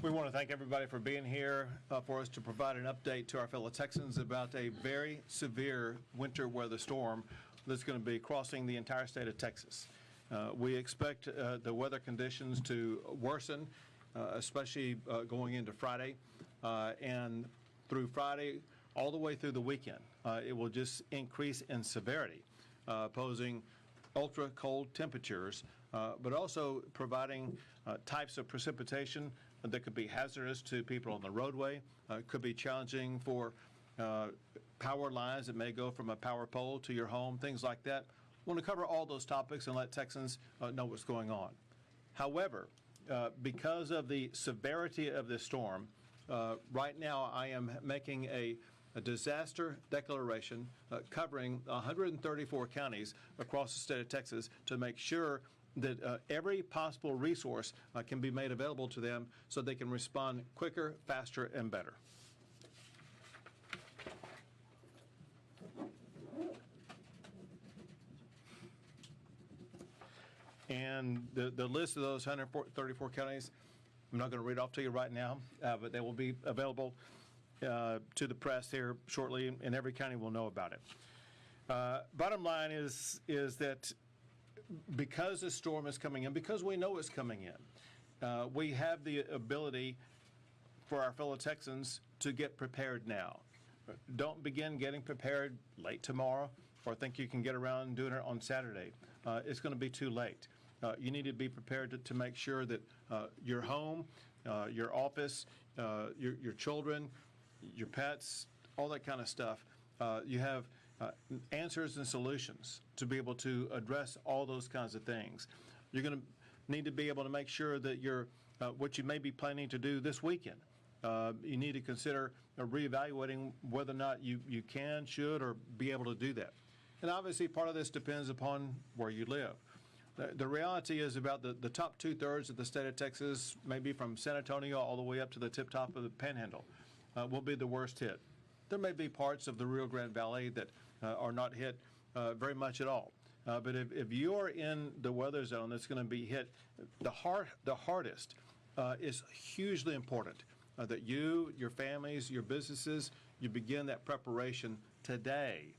We want to thank everybody for being here for us to provide an update to our fellow Texans about a very severe winter weather storm that's going to be crossing the entire state of Texas. We expect the weather conditions to worsen, especially going into Friday and through Friday all the way through the weekend. It will just increase in severity, posing ultra cold temperatures, but also providing types of precipitation that could be hazardous to people on the roadway, could be challenging for power lines that may go from a power pole to your home, things like that. We want to cover all those topics and let Texans know what's going on. However, because of the severity of this storm, right now I am making a disaster declaration covering 134 counties across the state of Texas to make sure that every possible resource can be made available to them so they can respond quicker, faster, and better. And the list of those 134 counties, I'm not going to read off to you right now, but they will be available to the press here shortly, and every county will know about it. Bottom line is that because this storm is coming in, because we know it's coming in, we have the ability for our fellow Texans to get prepared now. Don't begin getting prepared late tomorrow or think you can get around doing it on Saturday. It's going to be too late. You need to be prepared to make sure that your home, your office, your children, your pets, all that kind of stuff, you have answers and solutions to be able to address all those kinds of things. You're going to need to be able to make sure that you're what you may be planning to do this weekend. You need to consider reevaluating whether or not you can, should, or be able to do that. And obviously part of this depends upon where you live. The reality is about the top 2/3 of the state of Texas, maybe from San Antonio all the way up to the tip top of the Panhandle, will be the worst hit. There may be parts of the Rio Grande Valley that are not hit very much at all. But if you're in the weather zone that's going to be hit the hardest, is hugely important that you, your families, your businesses, you begin that preparation today,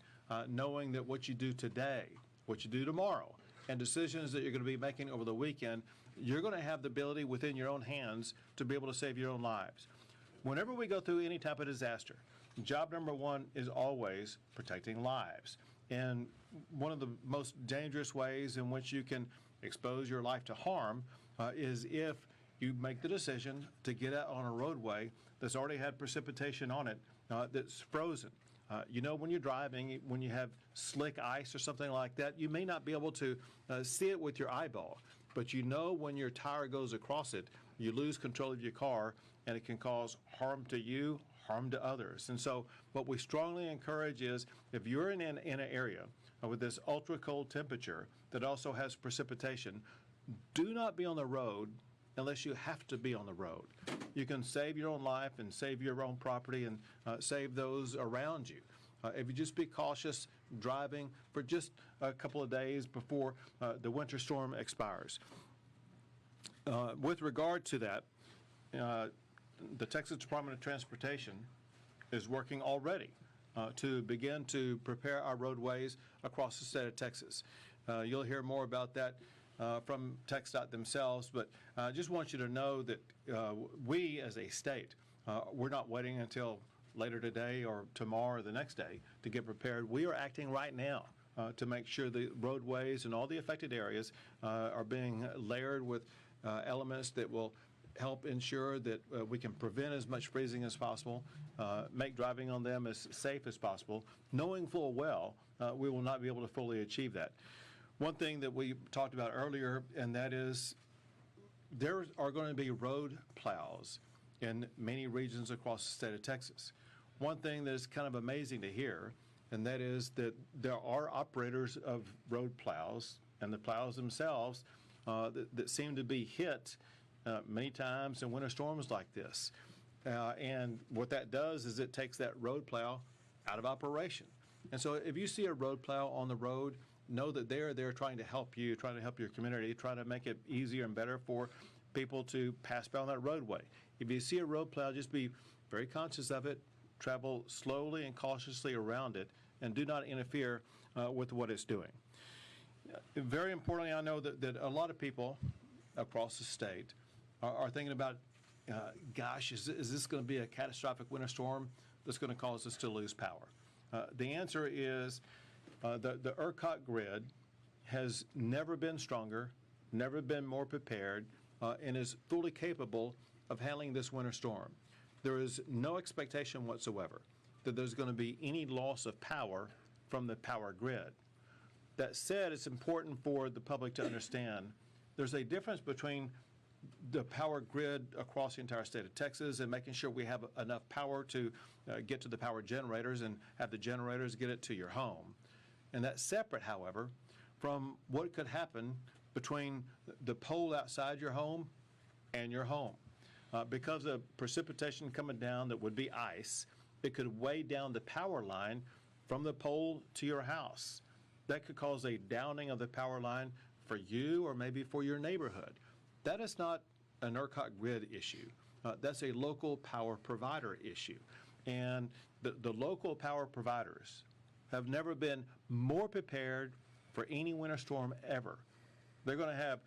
knowing that what you do today, what you do tomorrow, and decisions that you're going to be making over the weekend, you're going to have the ability within your own hands to be able to save your own lives. Whenever we go through any type of disaster, job number one is always protecting lives. And one of the most dangerous ways in which you can expose your life to harm is if you make the decision to get out on a roadway that's already had precipitation on it that's frozen. You know, when you're driving, when you have slick ice or something like that, you may not be able to see it with your eyeball. But you know when your tire goes across it, you lose control of your car, and it can cause harm to you, harm to others. And so what we strongly encourage is if you're in an area with this ultra cold temperature that also has precipitation, do not be on the road unless you have to be on the road. You can save your own life and save your own property and save those around you. If you just be cautious driving for just a couple of days before the winter storm expires. With regard to that, the Texas Department of Transportation is working already to begin to prepare our roadways across the state of Texas. You'll hear more about that from TxDOT themselves, but I just want you to know that we as a state, we're not waiting until later today or tomorrow or the next day to get prepared. We are acting right now to make sure the roadways and all the affected areas are being layered with elements that will help ensure that we can prevent as much freezing as possible, make driving on them as safe as possible, knowing full well we will not be able to fully achieve that. One thing that we talked about earlier, and that is there are going to be road plows in many regions across the state of Texas. One thing that is kind of amazing to hear, and that is that there are operators of road plows and the plows themselves that seem to be hit many times in winter storms like this. And what that does is it takes that road plow out of operation. And so if you see a road plow on the road, know that they're trying to help you, trying to help your community, trying to make it easier and better for people to pass by on that roadway. If you see a road plow, just be very conscious of it, travel slowly and cautiously around it, and do not interfere with what it's doing. Very importantly, I know that a lot of people across the state are thinking about, gosh, is this going to be a catastrophic winter storm that's going to cause us to lose power? The answer is the ERCOT grid has never been stronger, never been more prepared, and is fully capable of handling this winter storm. There is no expectation whatsoever that there's going to be any loss of power from the power grid. That said, it's important for the public to understand there's a difference between the power grid across the entire state of Texas and making sure we have enough power to get to the power generators and have the generators get it to your home. And that's separate, however, from what could happen between the pole outside your home and your home. Because of precipitation coming down that would be ice, it could weigh down the power line from the pole to your house. That could cause a downing of the power line for you or maybe for your neighborhood. That is not an ERCOT grid issue. That's a local power provider issue. And the local power providers have never been more prepared for any winter storm ever. They're going to have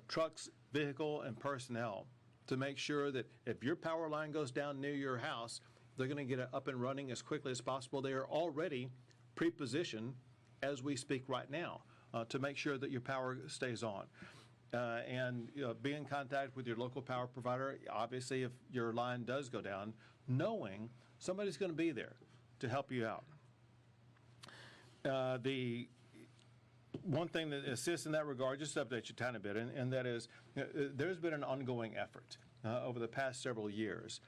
trucks, vehicle, and personnel to make sure that if your power line goes down near your house, they're going to get it up and running as quickly as possible. They are already pre-positioned as we speak right now to make sure that your power stays on. And be in contact with your local power provider, obviously, if your line does go down, knowing somebody's going to be there to help you out. The one thing that assists in that regard, just to update you a tiny bit, and that is there's been an ongoing effort over the past several years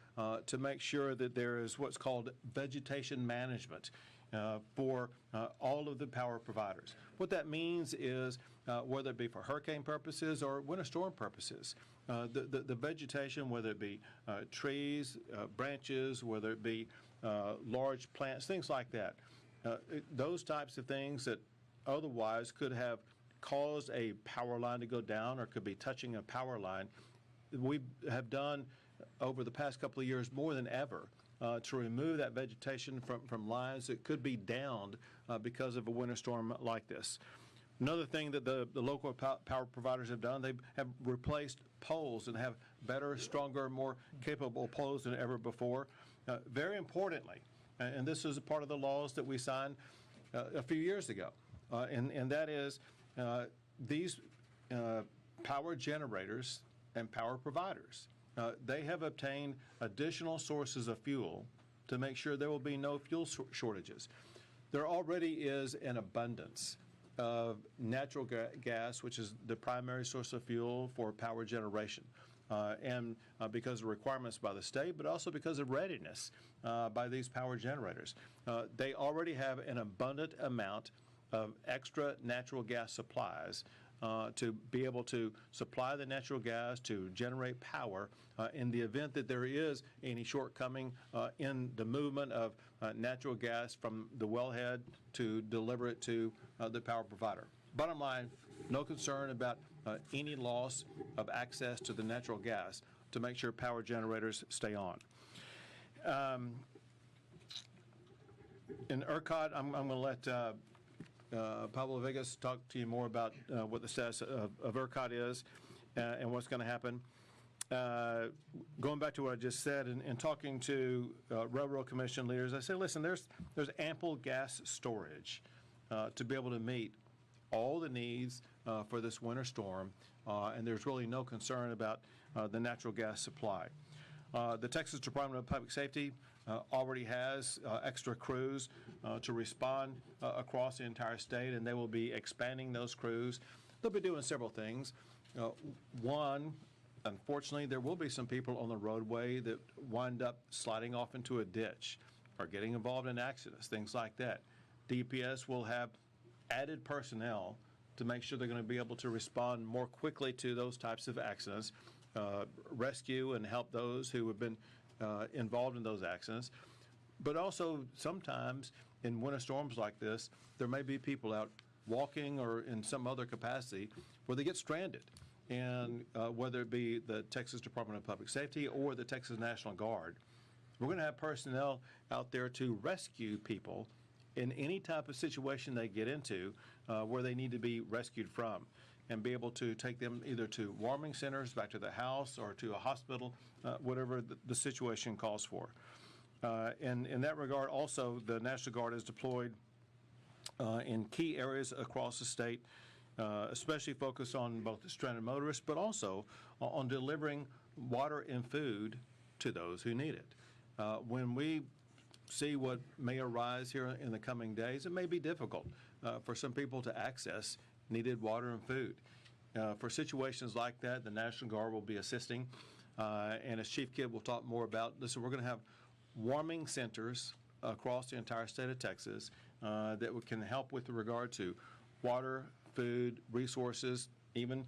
to make sure that there is what's called vegetation management for all of the power providers. What that means is whether it be for hurricane purposes or winter storm purposes, the vegetation, whether it be trees, branches, whether it be large plants, things like that, those types of things that otherwise could have caused a power line to go down or could be touching a power line, we have done over the past couple of years more than ever to remove that vegetation from lines that could be downed because of a winter storm like this. Another thing that the local power providers have done, they have replaced poles and have better, stronger, more capable poles than ever before. Very importantly, and this is a part of the laws that we signed a few years ago, and that is these power generators and power providers, they have obtained additional sources of fuel to make sure there will be no fuel shortages. There already is an abundance of natural gas, which is the primary source of fuel for power generation, and because of requirements by the state, but also because of readiness by these power generators. They already have an abundant amount of extra natural gas supplies to be able to supply the natural gas to generate power in the event that there is any shortcoming in the movement of natural gas from the wellhead to deliver it to the power provider. Bottom line, no concern about any loss of access to the natural gas to make sure power generators stay on. In ERCOT, I'm going to let Pablo Vegas talk to you more about what the status of ERCOT is and what's going to happen. Going back to what I just said and talking to Railroad Commission leaders, I say, listen, there's ample gas storage to be able to meet all the needs for this winter storm, and there's really no concern about the natural gas supply. The Texas Department of Public Safety already has extra crews to respond across the entire state, and they will be expanding those crews. They'll be doing several things. One, unfortunately, there will be some people on the roadway that wind up sliding off into a ditch or getting involved in accidents, things like that. DPS will have added personnel to make sure they're going to be able to respond more quickly to those types of accidents, rescue and help those who have been involved in those accidents. But also sometimes in winter storms like this, there may be people out walking or in some other capacity where they get stranded and whether it be the Texas Department of Public Safety or the Texas National Guard, we're going to have personnel out there to rescue people in any type of situation they get into where they need to be rescued from, and be able to take them either to warming centers, back to the house, or to a hospital, whatever the situation calls for. And in that regard, also, the National Guard is deployed in key areas across the state, especially focused on both the stranded motorists, but also on delivering water and food to those who need it. When we see what may arise here in the coming days, it may be difficult for some people to access needed water and food. For situations like that, the National Guard will be assisting, and as Chief Kidd will talk more about, listen, we're going to have warming centers across the entire state of Texas that can help with regard to water, food, resources, even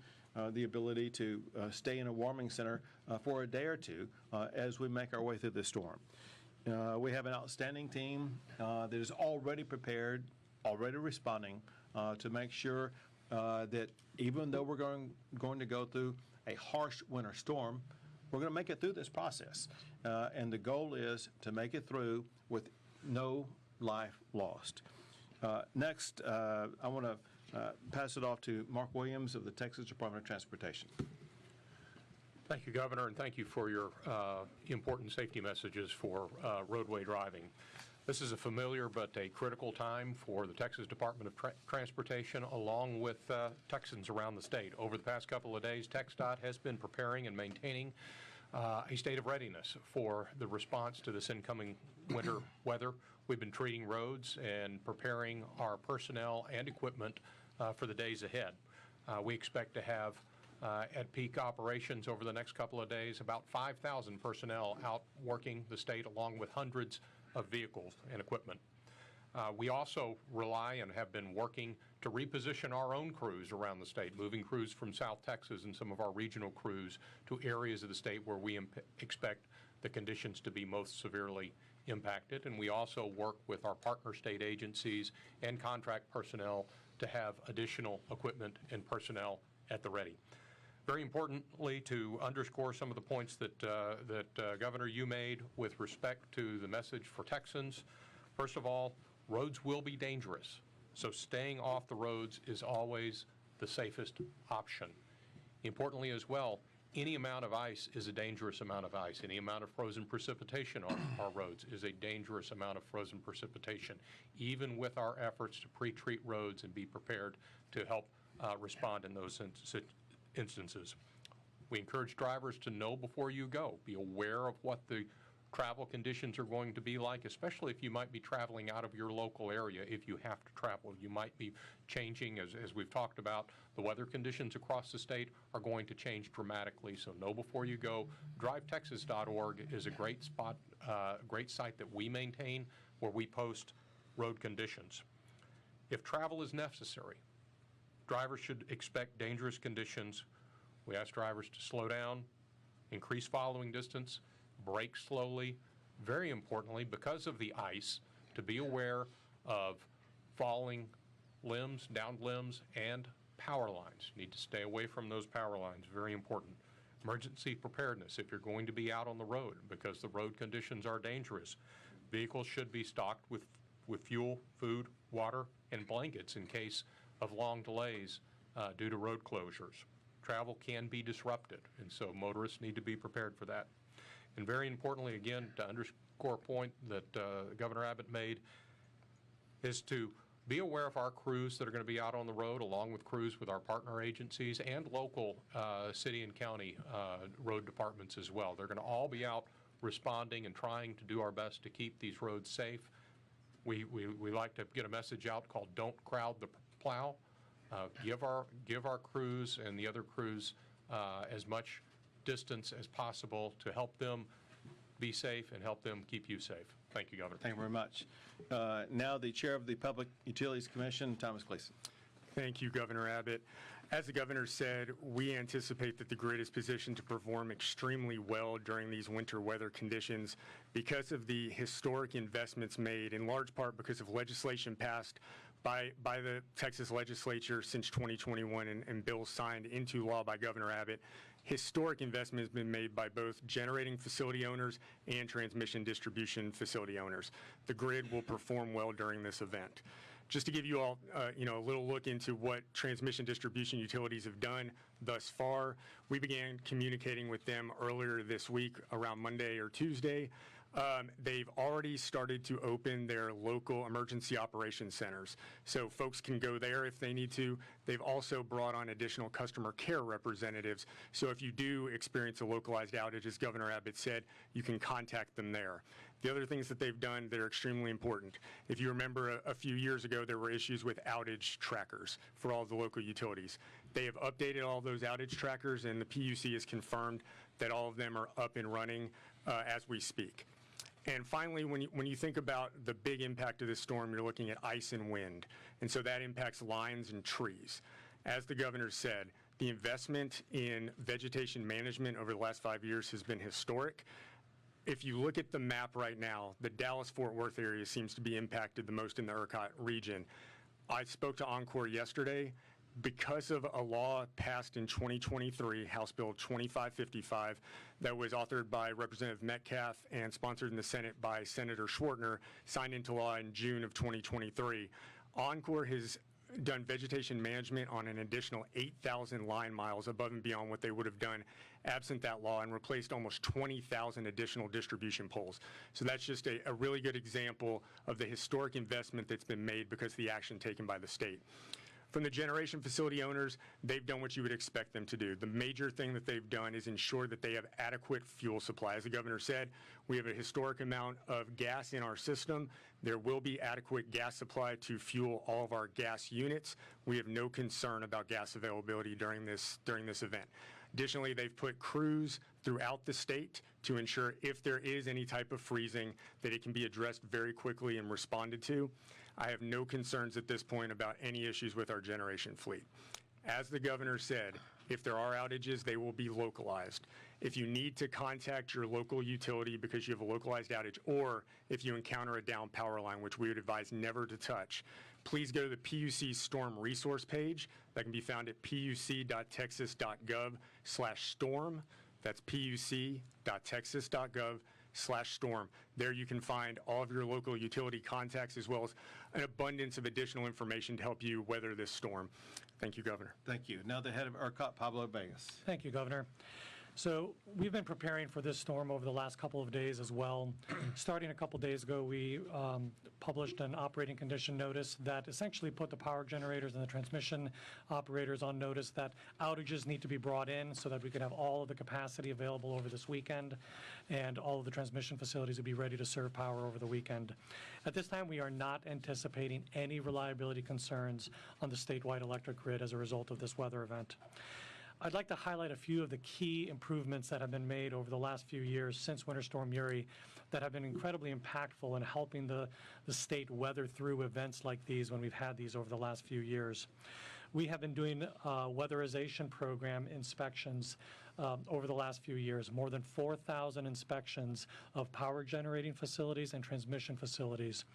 the ability to stay in a warming center for a day or two as we make our way through this storm. We have an outstanding team that is already prepared, already responding to make sure that even though we're going to go through a harsh winter storm, we're going to make it through this process. And the goal is to make it through with no life lost. Next, I want to pass it off to Mark Williams of the Texas Department of Transportation. Thank you, Governor, and thank you for your important safety messages for roadway driving. This is a familiar but a critical time for the Texas Department of Transportation, along with Texans around the state. Over the past couple of days, TxDOT has been preparing and maintaining a state of readiness for the response to this incoming winter weather. We've been treating roads and preparing our personnel and equipment for the days ahead. We expect to have at peak operations over the next couple of days about 5,000 personnel out working the state, along with hundreds of vehicles and equipment. We also rely and have been working to reposition our own crews around the state, moving crews from South Texas and some of our regional crews to areas of the state where we expect the conditions to be most severely impacted. And we also work with our partner state agencies and contract personnel to have additional equipment and personnel at the ready. Very importantly, to underscore some of the points that, Governor, you made with respect to the message for Texans. First of all, roads will be dangerous, so staying off the roads is always the safest option. Importantly as well, any amount of ice is a dangerous amount of ice. Any amount of frozen precipitation on our roads is a dangerous amount of frozen precipitation, even with our efforts to pre-treat roads and be prepared to help respond in those instances. We encourage drivers to know before you go. Be aware of what the travel conditions are going to be like, especially if you might be traveling out of your local area. If you have to travel, you might be changing, as we've talked about, the weather conditions across the state are going to change dramatically, so know before you go. DriveTexas.org is a great spot, great site that we maintain where we post road conditions. If travel is necessary, drivers should expect dangerous conditions. We ask drivers to slow down, increase following distance, brake slowly. Very importantly, because of the ice, to be aware of falling limbs, downed limbs, and power lines. You need to stay away from those power lines. Very important. Emergency preparedness. If you're going to be out on the road because the road conditions are dangerous, vehicles should be stocked with fuel, food, water, and blankets in case of long delays due to road closures. Travel can be disrupted, and so motorists need to be prepared for that. And very importantly, again, to underscore a point that Governor Abbott made, is to be aware of our crews that are going to be out on the road, along with crews with our partner agencies and local city and county road departments as well. They're going to all be out responding and trying to do our best to keep these roads safe. We like to get a message out called "Don't Crowd the Plow." Give our crews and the other crews as much distance as possible to help them be safe and help them keep you safe. Thank you, Governor. Thank you very much. Now the Chair of the Public Utilities Commission, Thomas Gleason. Thank you, Governor Abbott. As the Governor said, we anticipate that the grid is positioned to perform extremely well during these winter weather conditions because of the historic investments made, in large part because of legislation passed by the Texas legislature since 2021 and bills signed into law by Governor Abbott. Historic investment has been made by both generating facility owners and transmission distribution facility owners. The grid will perform well during this event. Just to give you all a little look into what transmission distribution utilities have done thus far, we began communicating with them earlier this week around Monday or Tuesday. They've already started to open their local emergency operations centers, so folks can go there if they need to. They've also brought on additional customer care representatives, so if you do experience a localized outage, as Governor Abbott said, you can contact them there. The other things that they've done that are extremely important, if you remember a few years ago, there were issues with outage trackers for all the local utilities. They have updated all those outage trackers, and the PUC has confirmed that all of them are up and running as we speak. And finally, when you think about the big impact of this storm, you're looking at ice and wind, and so that impacts lines and trees. As the governor said, the investment in vegetation management over the last 5 years has been historic. If you look at the map right now, the Dallas-Fort Worth area seems to be impacted the most in the ERCOT region. I spoke to Oncor yesterday. Because of a law passed in 2023, House Bill 2555, that was authored by Representative Metcalf and sponsored in the Senate by Senator Schwartner, signed into law in June of 2023, Oncor has done vegetation management on an additional 8,000 line miles above and beyond what they would have done absent that law, and replaced almost 20,000 additional distribution poles. So that's just a really good example of the historic investment that's been made because of the action taken by the state. From the generation facility owners, they've done what you would expect them to do. The major thing that they've done is ensure that they have adequate fuel supply. As the governor said, we have a historic amount of gas in our system. There will be adequate gas supply to fuel all of our gas units. We have no concern about gas availability during this event. Additionally, they've put crews throughout the state to ensure if there is any type of freezing that it can be addressed very quickly and responded to. I have no concerns at this point about any issues with our generation fleet. As the governor said, if there are outages, they will be localized. If you need to contact your local utility because you have a localized outage, or if you encounter a down power line, which we would advise never to touch, please go to the PUC Storm Resource page that can be found at puc.texas.gov/storm. That's puc.texas.gov/storm. There you can find all of your local utility contacts as well as an abundance of additional information to help you weather this storm. Thank you, Governor. Thank you. Now the head of ERCOT, Pablo Vegas. Thank you, Governor. So we've been preparing for this storm over the last couple of days as well. Starting a couple days ago, we published an operating condition notice that essentially put the power generators and the transmission operators on notice that outages need to be brought in so that we could have all of the capacity available over this weekend, and all of the transmission facilities would be ready to serve power over the weekend. At this time, we are not anticipating any reliability concerns on the statewide electric grid as a result of this weather event. I'd like to highlight a few of the key improvements that have been made over the last few years since Winter Storm Uri that have been incredibly impactful in helping the state weather through events like these when we've had these over the last few years. We have been doing weatherization program inspections over the last few years, more than 4,000 inspections of power generating facilities and transmission facilities.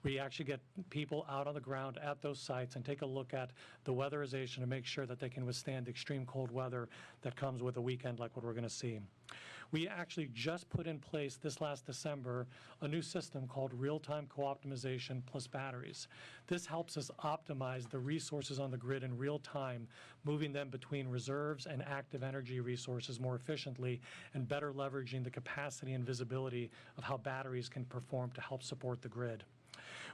We actually get people out on the ground at those sites and take a look at the weatherization to make sure that they can withstand the extreme cold weather that comes with a weekend like what we're going to see. We actually just put in place this last December a new system called real-time co-optimization plus batteries. This helps us optimize the resources on the grid in real time, moving them between reserves and active energy resources more efficiently and better leveraging the capacity and visibility of how batteries can perform to help support the grid.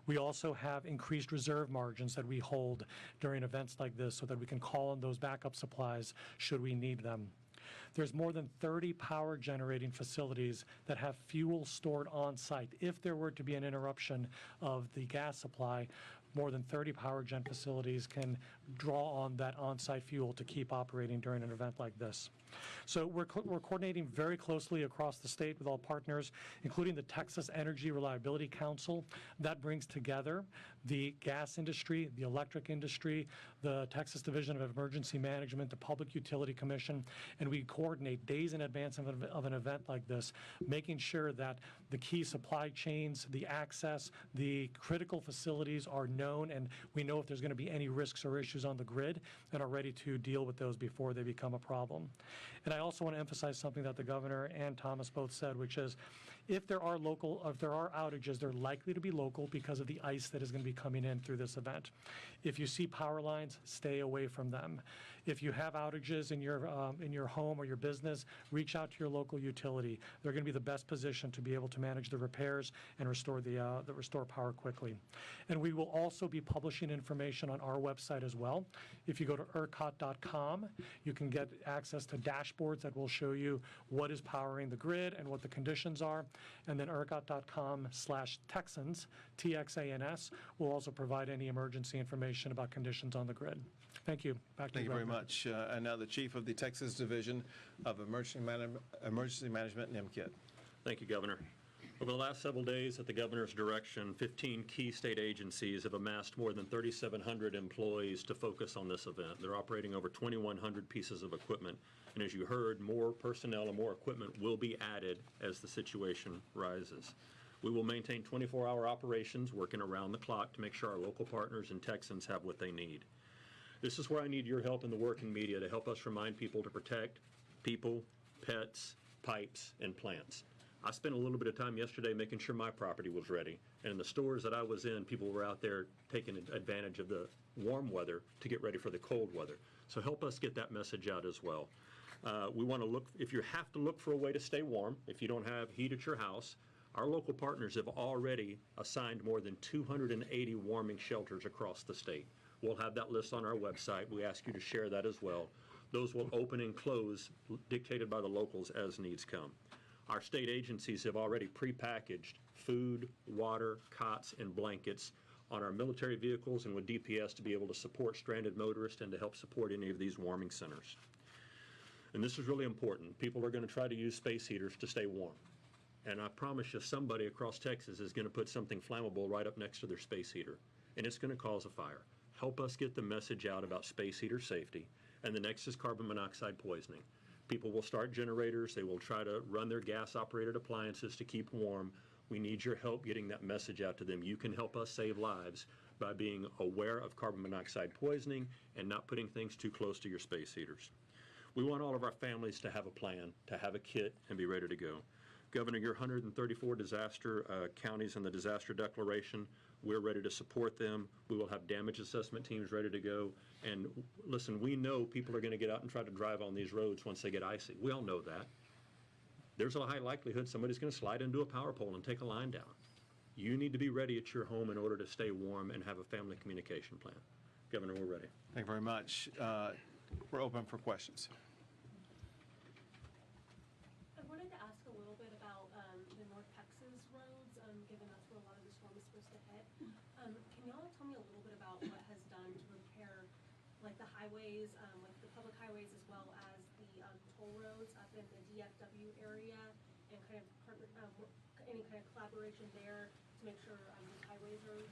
We also have increased reserve margins that we hold during events like this so that we can call on those backup supplies should we need them. There's more than 30 power generating facilities that have fuel stored on site. If there were to be an interruption of the gas supply, more than 30 power gen facilities can draw on that on-site fuel to keep operating during an event like this. So we're coordinating very closely across the state with all partners, including the Texas Energy Reliability Council. That brings together the gas industry, the electric industry, the Texas Division of Emergency Management, the Public Utility Commission, and we coordinate days in advance of an event like this, making sure that the key supply chains, the access, the critical facilities are known, and we know if there's going to be any risks or issues on the grid, and are ready to deal with those before they become a problem. And I also want to emphasize something that the governor and Thomas both said, which is if there are outages, they're likely to be local because of the ice that is going to be coming in through this event. If you see power lines, stay away from them. If you have outages in your home or your business, reach out to your local utility. They're going to be the best position to be able to manage the repairs and restore restore power quickly. And we will also be publishing information on our website as well. If you go to ERCOT.com, you can get access to dashboards that will show you what is powering the grid and what the conditions are. And then ERCOT.com/Texans, TXANS, will also provide any emergency information about conditions on the grid. Thank you. Back to you, Thank you very Governor. much. And now the Chief of the Texas Division of Emergency Management, NIMKIT. Thank you, Governor. Over the last several days, at the Governor's direction, 15 key state agencies have amassed more than 3,700 employees to focus on this event. They're operating over 2,100 pieces of equipment. And as you heard, more personnel and more equipment will be added as the situation rises. We will maintain 24-hour operations, working around the clock to make sure our local partners and Texans have what they need. This is where I need your help in the working media to help us remind people to protect people, pets, pipes, and plants. I spent a little bit of time yesterday making sure my property was ready. And in the stores that I was in, people were out there taking advantage of the warm weather to get ready for the cold weather. So help us get that message out as well. We want to look, if you have to look for a way to stay warm, if you don't have heat at your house, our local partners have already assigned more than 280 warming shelters across the state. We'll have that list on our website. We ask you to share that as well. Those will open and close, dictated by the locals as needs come. Our state agencies have already prepackaged food, water, cots, and blankets on our military vehicles and with DPS to be able to support stranded motorists and to help support any of these warming centers. And this is really important. People are going to try to use space heaters to stay warm. And I promise you, somebody across Texas is going to put something flammable right up next to their space heater, and it's going to cause a fire. Help us get the message out about space heater safety. And the next is carbon monoxide poisoning. People will start generators. They will try to run their gas-operated appliances to keep warm. We need your help getting that message out to them. You can help us save lives by being aware of carbon monoxide poisoning and not putting things too close to your space heaters. We want all of our families to have a plan, to have a kit, and be ready to go. Governor, your 134 disaster counties in the disaster declaration, we're ready to support them. We will have damage assessment teams ready to go. And listen, we know people are going to get out and try to drive on these roads once they get icy. We all know that. There's a high likelihood somebody's going to slide into a power pole and take a line down. You need to be ready at your home in order to stay warm and have a family communication plan. Governor, we're ready. Thank you very much. We're open for questions. I wanted to ask a little bit about the North Texas roads, given that's where a lot of the storm is supposed to hit. Can y'all tell me a little bit about what has done to repair, like the highways, like the public highways, as well as the toll roads up in the DFW area, and kind of any kind of collaboration there to make sure these highways are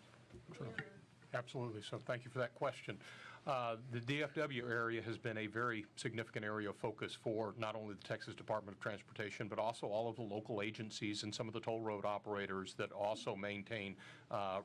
clear? Absolutely. So thank you for that question. The DFW area has been a very significant area of focus for not only the Texas Department of Transportation, but also all of the local agencies and some of the toll road operators that also maintain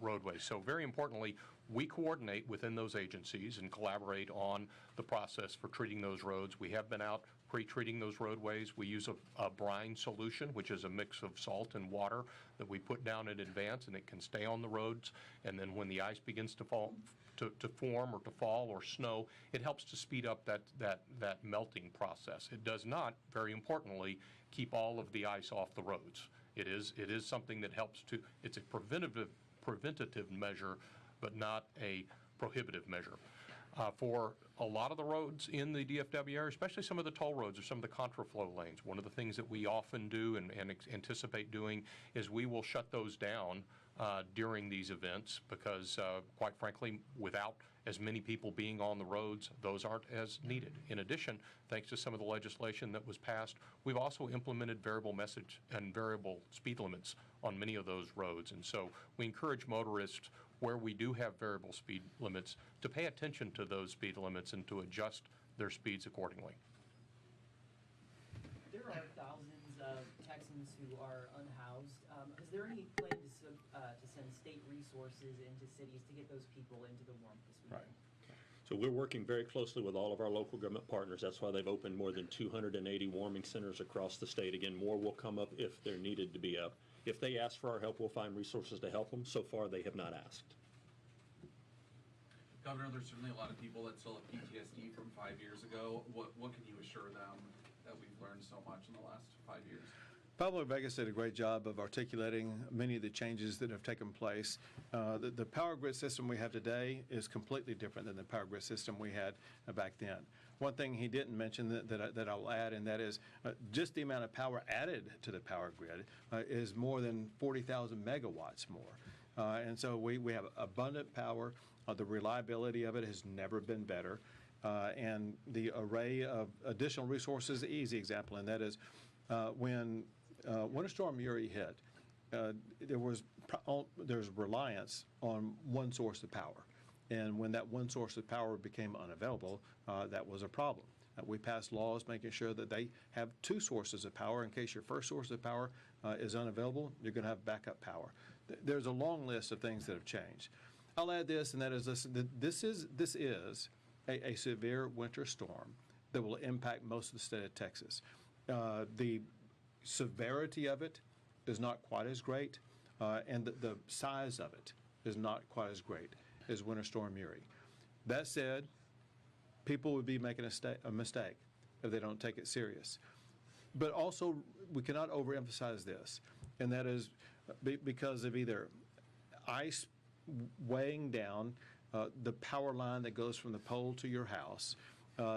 roadways. So very importantly, we coordinate within those agencies and collaborate on the process for treating those roads. We have been out pre-treating those roadways. We use a brine solution, which is a mix of salt and water that we put down in advance, and it can stay on the roads. And then when the ice begins to form or to fall or snow, it helps to speed up that melting process. It does not, very importantly, keep all of the ice off the roads. It is something that helps to, it's a preventative measure, but not a prohibitive measure. For a lot of the roads in the DFW area, especially some of the toll roads or some of the contraflow lanes, one of the things that we often do and anticipate doing is we will shut those down during these events because, quite frankly, without as many people being on the roads, those aren't as needed. In addition, thanks to some of the legislation that was passed, we've also implemented variable message and variable speed limits on many of those roads. And so we encourage motorists where we do have variable speed limits to pay attention to those speed limits and to adjust their speeds accordingly. There are thousands of Texans residents who are unhoused. Is there any plan to send state resources into cities to get those people into the warmth this weekend? So we're working very closely with all of our local government partners. That's why they've opened more than 280 warming centers across the state. Again, more will come up if there needed to be up. If they ask for our help, we'll find resources to help them. So far, they have not asked. Governor, there's certainly a lot of people that still have PTSD from 5 years ago. What can you assure them that we've learned so much in the last 5 years? Public Vegas did a great job of articulating many of the changes that have taken place. The power grid system we have today is completely different than the power grid system we had back then. One thing he didn't mention that I'll add, and that is just the amount of power added to the power grid is more than 40,000 megawatts more. And so we have abundant power. The reliability of it has never been better. And the array of additional resources, the easy example, and that is when Winter Storm Uri hit, there's reliance on one source of power. And when that one source of power became unavailable, that was a problem. We passed laws making sure that they have two sources of power. In case your first source of power is unavailable, you're going to have backup power. There's a long list of things that have changed. I'll add this, and that is this is a severe winter storm that will impact most of the state of Texas. The severity of it is not quite as great, and the size of it is not quite as great as Winter Storm Uri. That said, people would be making a mistake if they don't take it serious. But also, we cannot overemphasize this, and that is because of either ice weighing down the power line that goes from the pole to your house,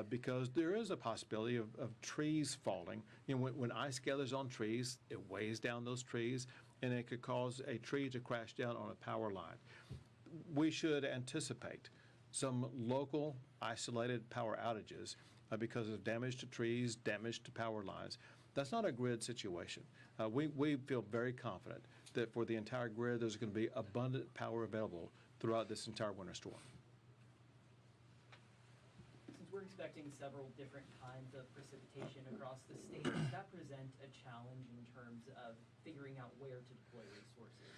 because there is a possibility of trees falling. You know, when ice gathers on trees, it weighs down those trees, and it could cause a tree to crash down on a power line. We should anticipate some local isolated power outages because of damage to trees, damage to power lines. That's not a grid situation. We feel very confident that for the entire grid, there's going to be abundant power available throughout this entire winter storm. Since we're expecting several different kinds of precipitation across the state, does that present a challenge in terms of figuring out where to deploy resources?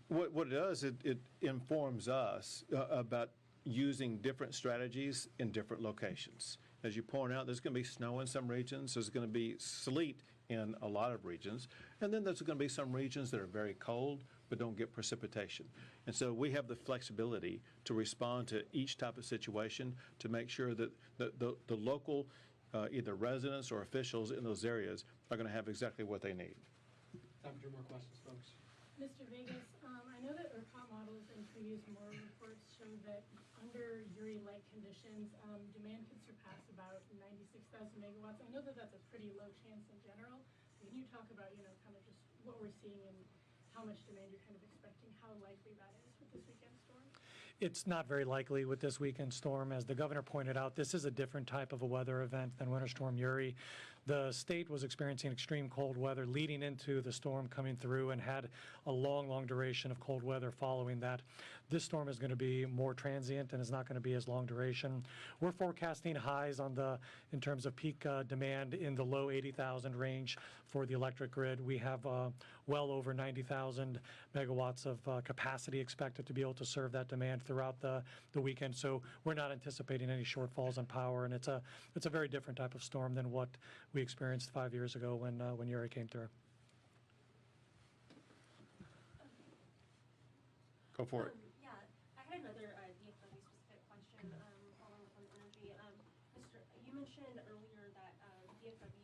What it does, it informs us about using different strategies in different locations. As you point out, there's going to be snow in some regions, there's going to be sleet in a lot of regions, and then there's going to be some regions that are very cold but don't get precipitation. And so we have the flexibility to respond to each type of situation to make sure that the local either residents or officials in those areas are going to have exactly what they need. Time for 2 more questions, folks. Mr. Vegas, I know that ERCOT models and previous more reports show that under Uri-like conditions, demand could surpass about 96,000 megawatts. I know that that's a pretty low chance in general. Can you talk about, kind of just what we're seeing and how much demand you're kind of expecting, how likely that is with this weekend storm? It's not very likely with this weekend storm. As the governor pointed out, this is a different type of a weather event than Winter Storm Uri. The state was experiencing extreme cold weather leading into the storm coming through and had a long, long duration of cold weather following that. This storm is going to be more transient and is not going to be as long duration. We're forecasting highs in terms of peak demand in the low 80,000 range for the electric grid. We have well over 90,000 megawatts of capacity expected to be able to serve that demand throughout the weekend. So we're not anticipating any shortfalls in power, and it's a very different type of storm than what we experienced 5 years ago when Uri came through. Go for it. Yeah, I had another DFW-specific question along with on energy. You mentioned earlier that DFW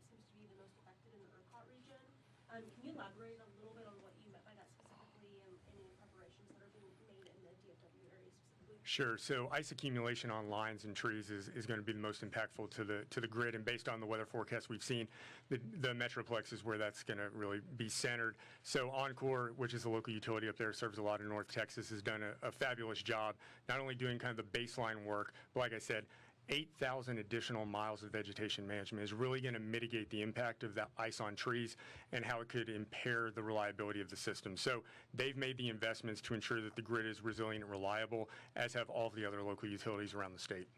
seems to be the most affected in the ERCOT region. Can you elaborate a little bit on what you meant by that specifically and any preparations that are being made in the DFW area specifically? Sure. So ice accumulation on lines and trees is going to be the most impactful to the grid, and based on the weather forecast we've seen, the Metroplex is where that's going to really be centered. So Encore, which is a local utility up there, serves a lot of North Texas, has done a fabulous job, not only doing kind of the baseline work, but like I said, 8,000 additional miles of vegetation management is really going to mitigate the impact of that ice on trees and how it could impair the reliability of the system. So they've made the investments to ensure that the grid is resilient and reliable, as have all of the other local utilities around the state.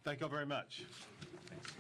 Thank you all very much. Thanks.